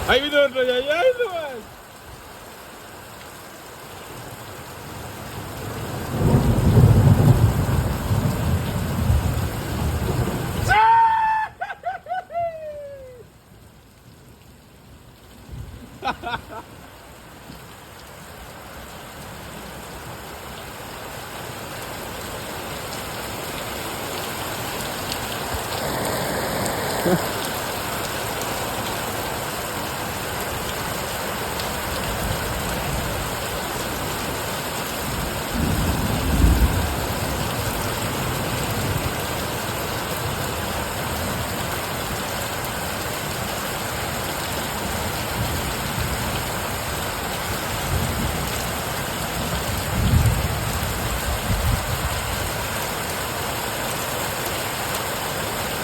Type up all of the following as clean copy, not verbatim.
Ahí viene otro yayazo, man.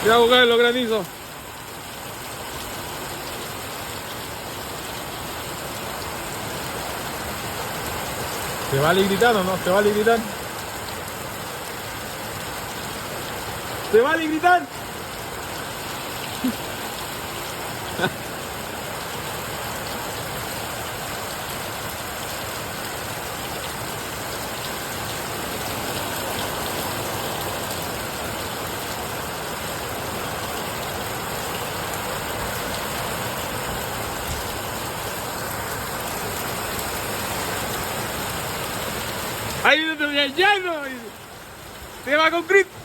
Ya voy a buscar los granizos. ¿Se vale gritar o no? ¿Se vale gritar? ¿Se vale gritar? ¡Ahí no te voy a llano! ¡Te va con Cristo!